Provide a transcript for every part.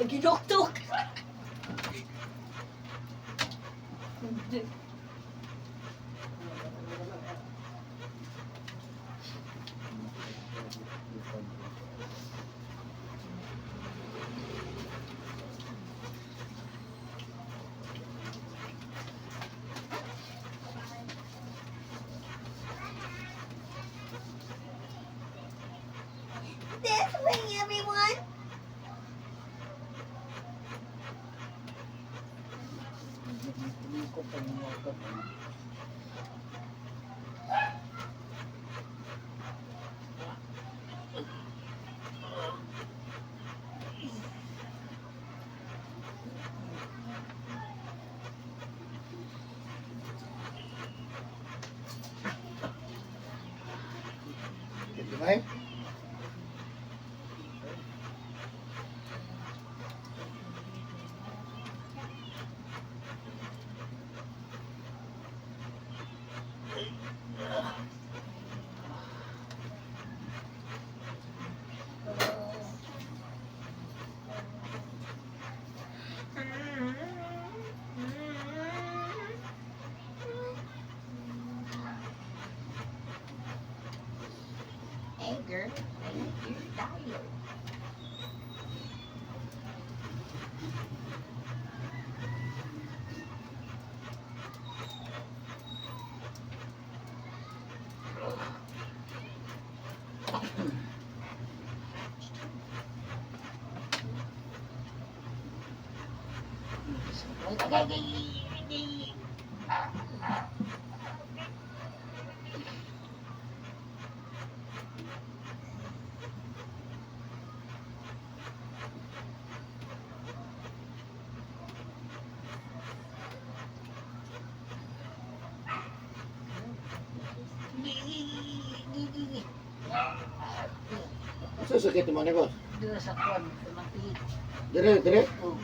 Nagidok-tok. This way, everyone. Ito na eh. Hey girl, I like your style. Susakit mo na ko. Dito sa kwan, sa matiit. Dire, dire. Oh,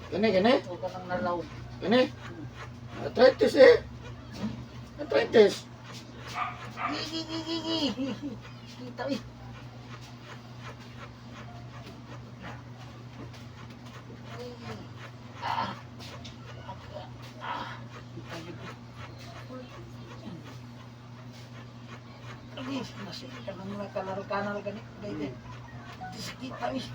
Kani, kani. ito ka nang nalaw. Kani. Arthritis eh. Arthritis. Gigi. Kita eh. Masih ka nang kanal-kanal ganit. Ganit. Kita eh.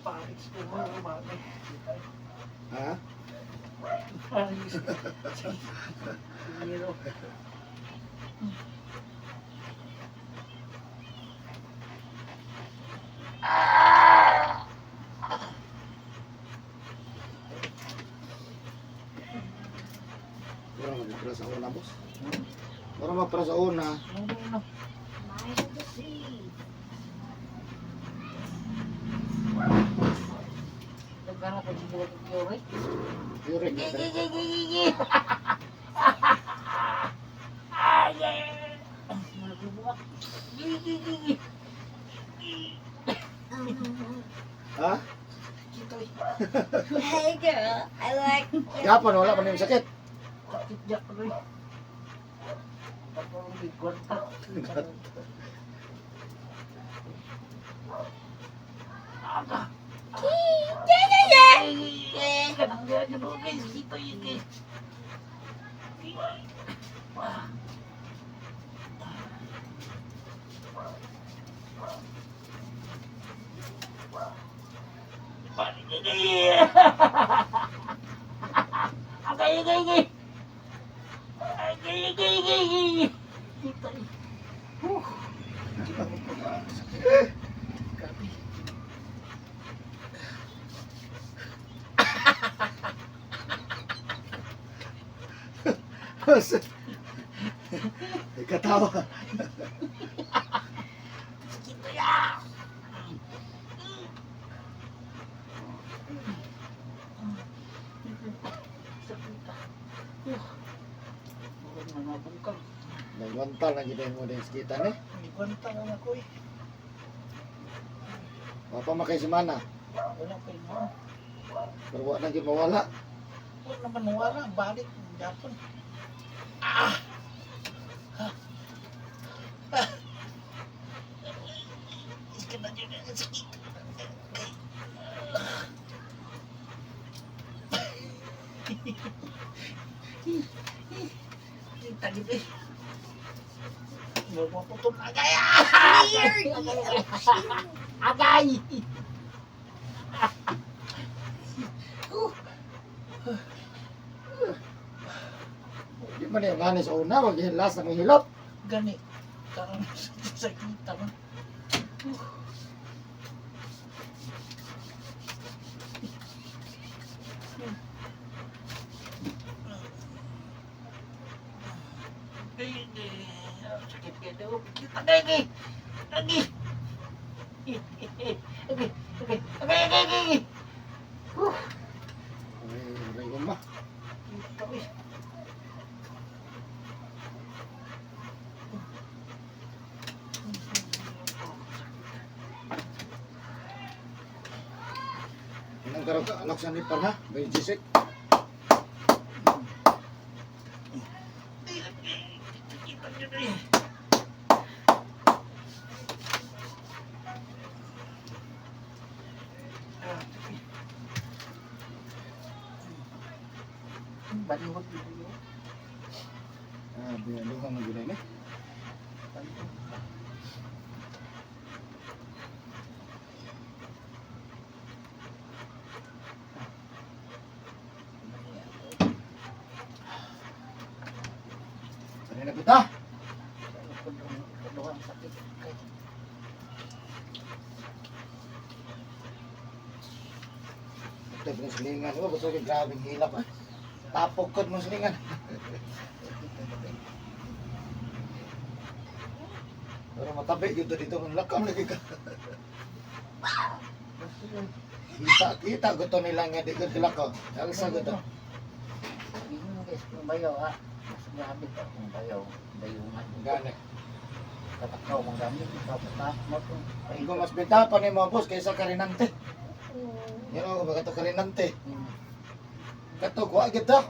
Paris ko mo yung bagay. Ha? Paris. Zero. Orang magpra sa una, boss. Orang magpra sa una. Ano? Mind of the sea. Nagkana pa siguro ng Yuri. Yuri. Gigi. Nagbubuak. Gigi. Ha? Hey girl, I like Yapon, wala pa nang sakit. sakit jak rin. Tapos bigod ka. Aga. Kanang gaya mo guys, dito yun guys. Dito eh. Grabe. Katawa. Dito mga bungkag. Nagwantal lang kita mo din kita ni. Nagwanta lang ako eh. Papa makay semana. Wala pa yun mo. Pero wala na gyud mawala. Huwag naman wala. Balik. Japon. Ikan na dyan ang sakit. Tadi deh. Mau tutup agay. Agay. Di man yung ganis sa una, wag yung last na may hilot. Gani. Karang sakitan. Sakit gitu. Kita lagi. Lagi. Lagi. Ay, umah. Kita wis. Inang karo ka anak sa nipal ha, may jisik. Baliwag dulu. Ah, biya lugang na gulay ni. Kanina kita. Kedua sakit. Ito yung silingan ko, gusto yung grabing hilap ha. Tapok ko mo silingan. Pero matabi dito dito ng lakam lagi ka. Kita gusto nila nga di ko tilako. Alsa gusto. Ini guys, kung bayaw ha. Mas grabe ka kung bayaw. Bayungan. Gani. Katakaw mong gamit. Kapatap mo ito. Ay ko mas benta pa ni mga boss kaysa karinante. Yan ako ba kato karinante. Kato ko agad daw.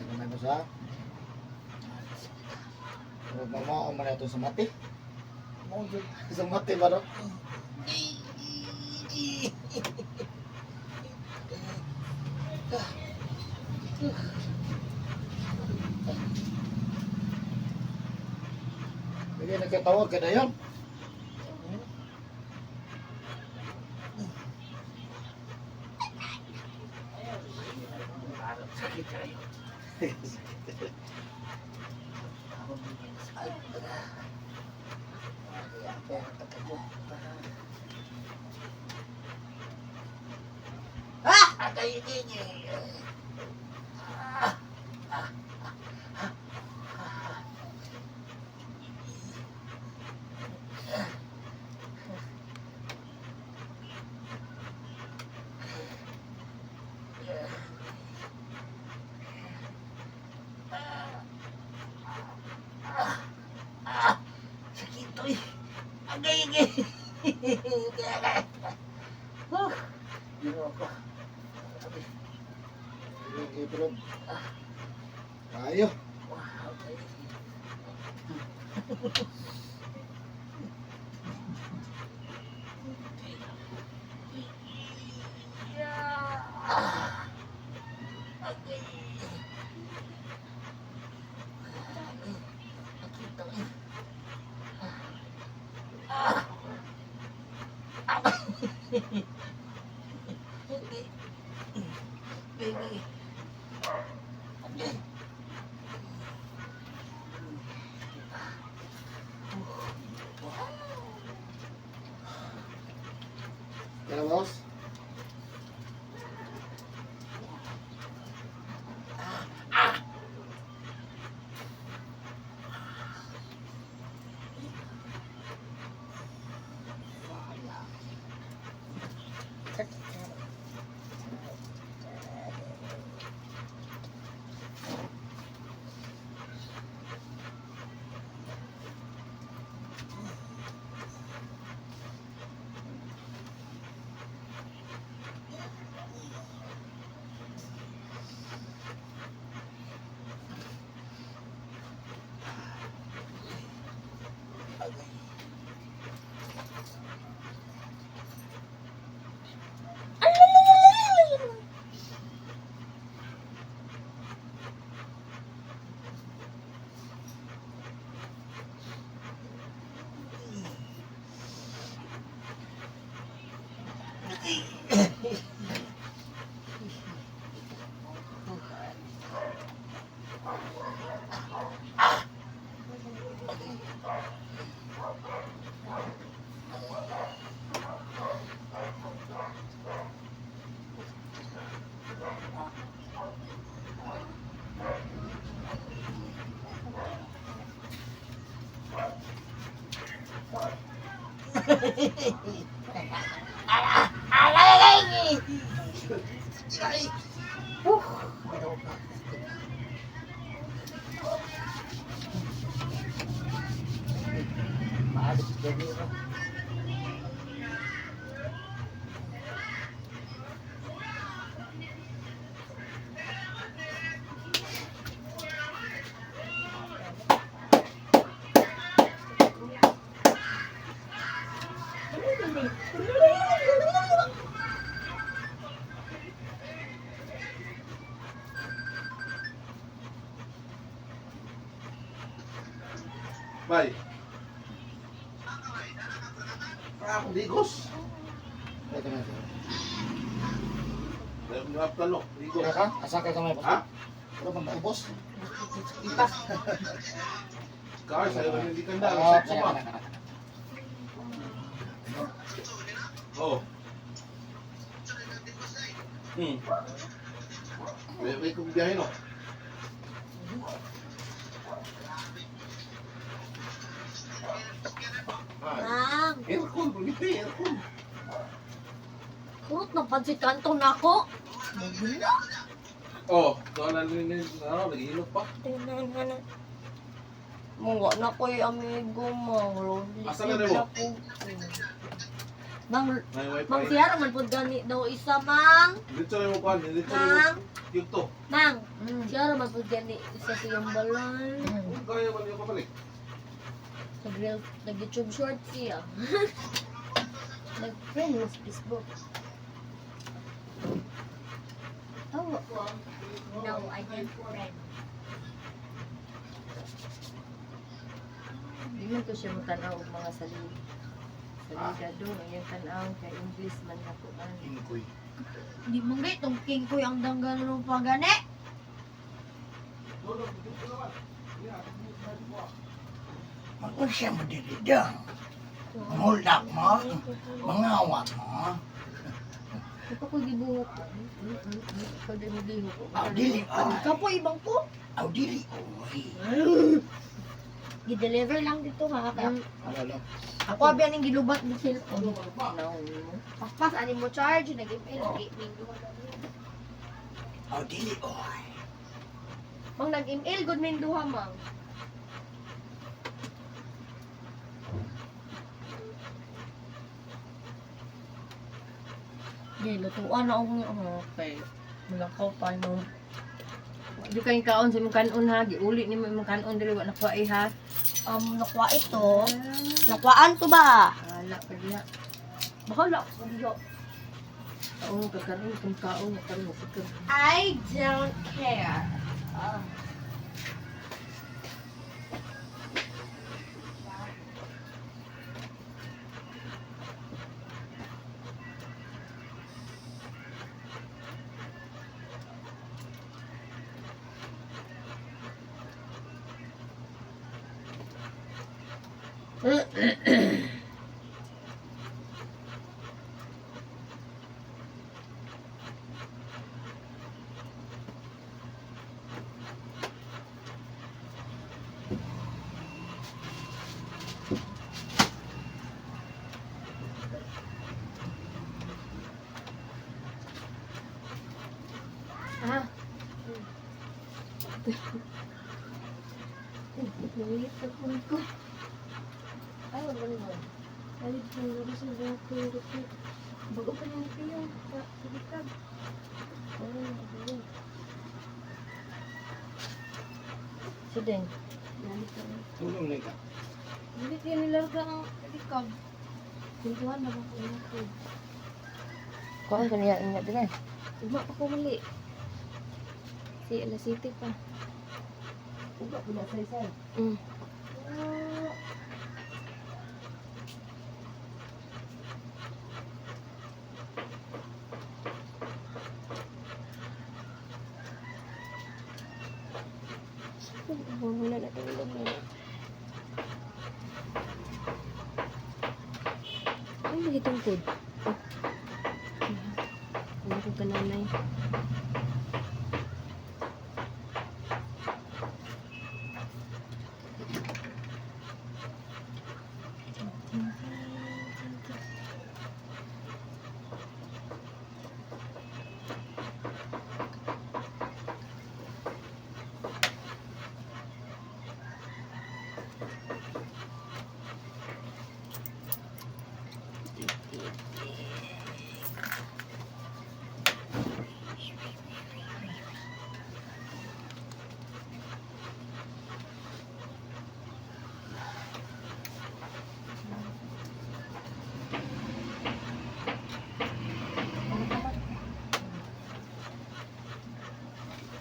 Ano mo sa? Huwag mamao man ito sa mati. Mau yun. Sa mati ba no? Hindi nagkatawag ka na yan. Sakit kayo. Ako bigyan sa sakit. Pera takbo. Agay ini. Sakit to eh. Agay. Gino ako. Sige, bro. Ayo. Wow, baby. Kaya boss? Maalis dyan yun. Bay. Ah, digos. Ito na. Dahil mga talo, digos. Kaya ka? Asa ka kamay boss? Ha? Pero bang naubos? Kaya sa'yo na hindi kanda. Ah, Sa kaya pa. ka. Oo. May kong biyahe no? Ah, Nang, aircon, pagkita aircon. kurot na pansit kanto na ako. Magina. Oh, doon na naghihilot pa. Mungwa na ko yung amigo mo. Asa ka na mo? Mang, May wifi. mang siyara man po gani daw isa, mang. Dito na mo pa, dito na Mang, mo. Yung to. mang. Siyara man po gani isa sa iyong balay. Kaya man yung kapalik. Nag-YouTube short siya. Nag-friend mo sa Facebook. Oh, no, I didn't friend. Hindi man ko siya matanaw og mga salida. Salida doon, ang yung tanaw kay English man na ko. Inkoy. Hindi mo nga itong king ko yung danggal ng pagane. Magkul siya mo dididang. Muldak mo. Mangawat mo. Ito ko gibuhat ko. Ikaw din magiho ko. Aw dili oy. Kapo ibang ko. Aw dili oy. Gi-deliver lang dito ha. Kaya Alala. ako abi aning gilubat ng cellphone. Now, Paspas ani mo charge nag-email gaming. Aw dili oy. Mang nag-email good min duha mang. di lutuan na akong okay. Mulakaw pa no. Di kayong kaon sa imong kanon ha. Giuli ni mo imong kanon diri wa nakuha ha. Nakuha ito. Nakuhaan to ba? Wala pa diha. Bahala ko diyo. Kaon ka karon kung kaon na karon mo fikir. I don't care. Ah. Ulit ako ko. Ay, wala mo. Ay, hindi sa bako ko. Bago pa lang kayo. Sige ka. Siden. Tulong lang ka. Hindi kayo nilarga ang likab. Pintuhan na ba ko likab? Kuan kaniya ingat din. Uma pa ko mali. Si alas city pa. Uga pula say-say. Mm. Wala na tulog na. Ano lagi tungkod? Ano ko kananay?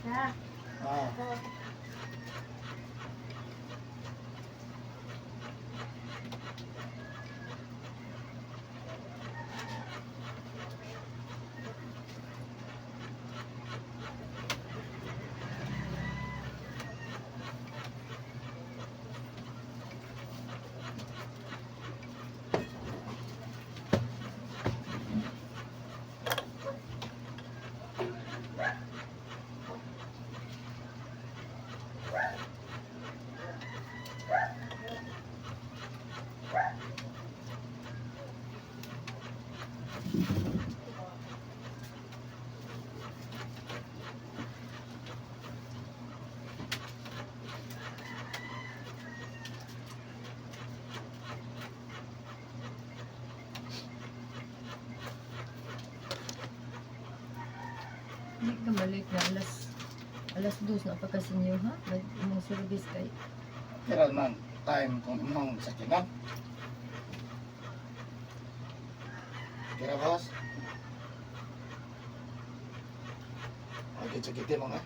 Ah. Hindi ka balik na alas 2 na pagkasinyo ha? May service kay. Kira man time kung imong sakinan. Kira boss. Sakit-sakit mo nga.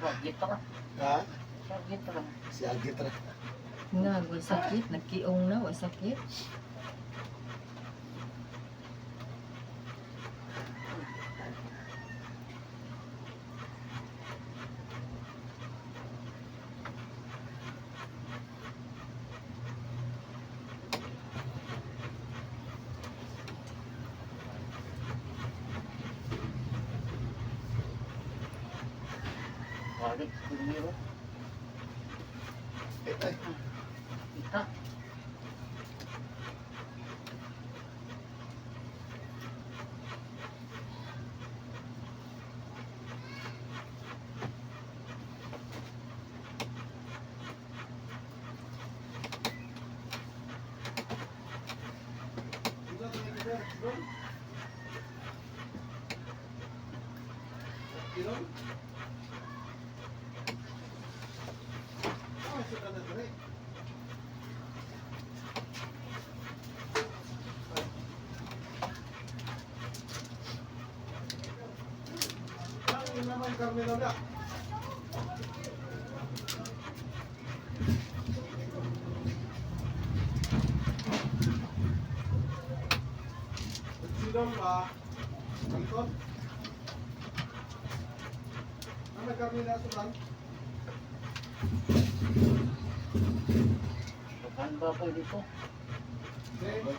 Wagit ka. Ha? Wagit ka. Si Agit ra. Nga, wala sakit. Nagkiong na, wala sakit. Wagit. Kumiro. Ay, Ita. Sidong ba? Ikot? Ano kami na sudan? Bukan ba po dito? Okay.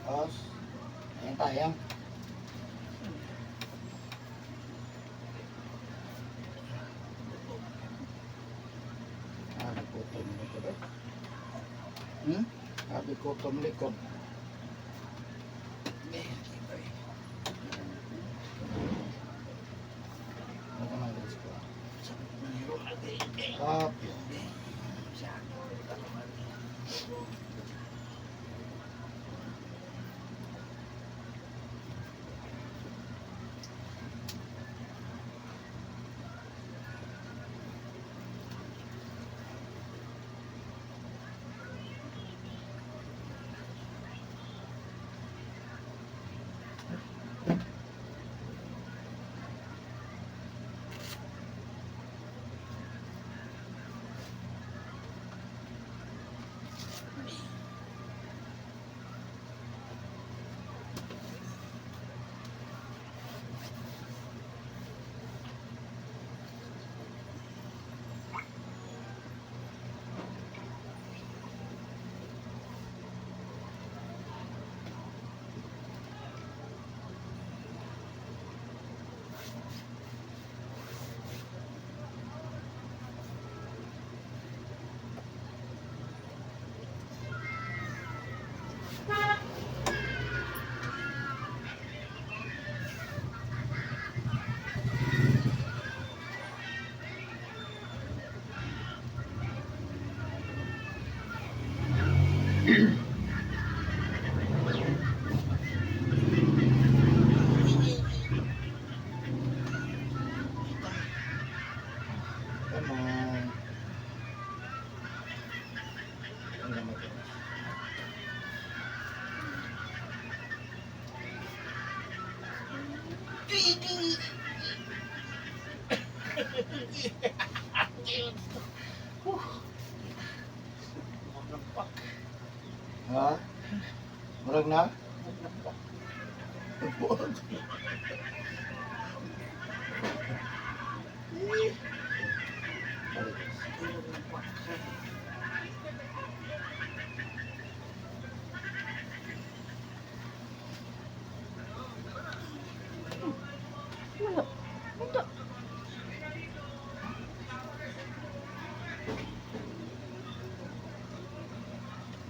Tapos, ayan tayo. Nagputol mo ito ba? Sabi ko itong likod. Up. Come on. Ang gamot. Ha? Murag na?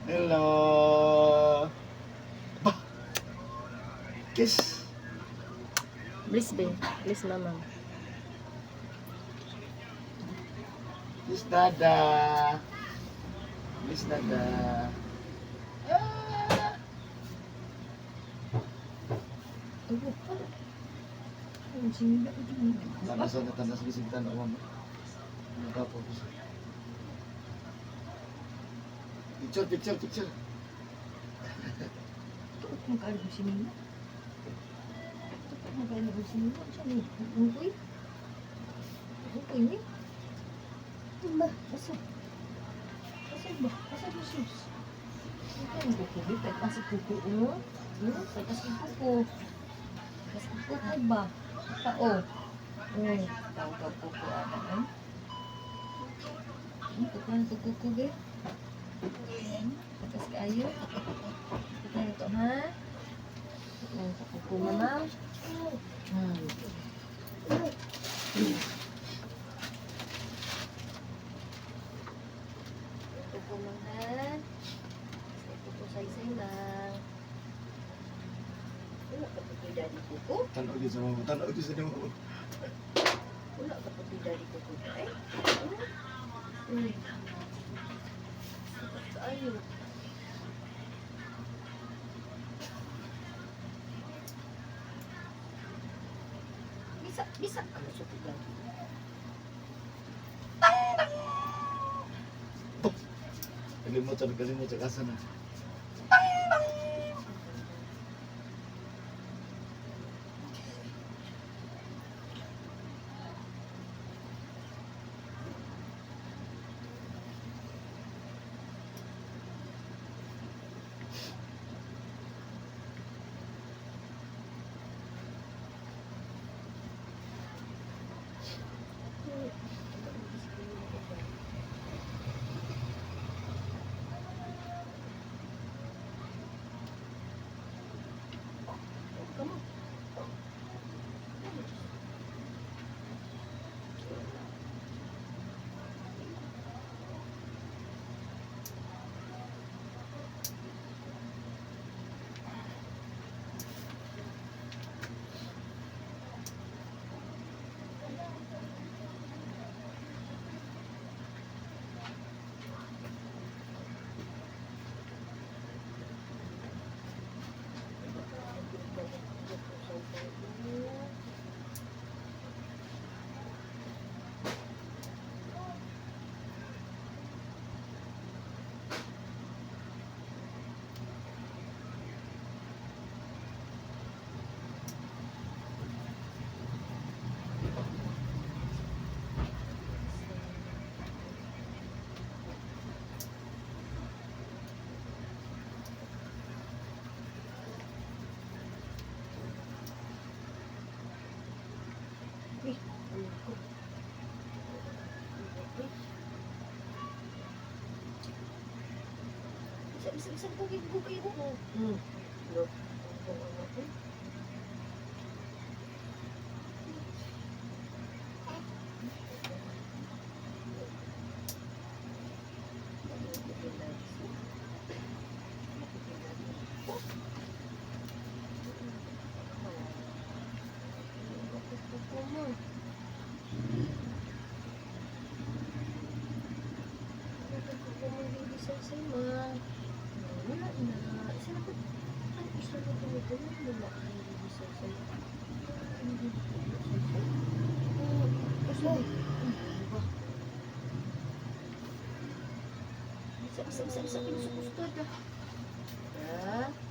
Hello. Bah. Kiss. Please, be. Please, mama. Kiss dada. Kiss dada. Ah. Tandas bisig tanah mama. Nakapos. Picture. Magkano si Nina? Magkano si Nina? Siya ni Ungkoy? Ungkoy ni? Ba? Asa? Asa ba? Asa ba sus? Ito ang kukubi. Pagpasok kuku mo? Pagpasok kuku. Pagpasok kuku ba? Tao. Tao ka kuku ata. Ito ka ang kuku be? Tapos kayo. Kita ito ha. Kuku mama. Kuku mama. Kuku say-say lang. kay Daddy Kuko. Tanaw gyud sa mga, tanaw gyud sa nimo. Wala ka pa kay Daddy Kuko eh. Ayo. Bisa ano sa tigang. Kalimot sa kasa na. Bisa bugay ko. Look. Wala na. Isa na po. Ay, isa na po ito. Wala na yung isa sa'yo. Isa. Isa. Isa. Isa. Isa. Isa.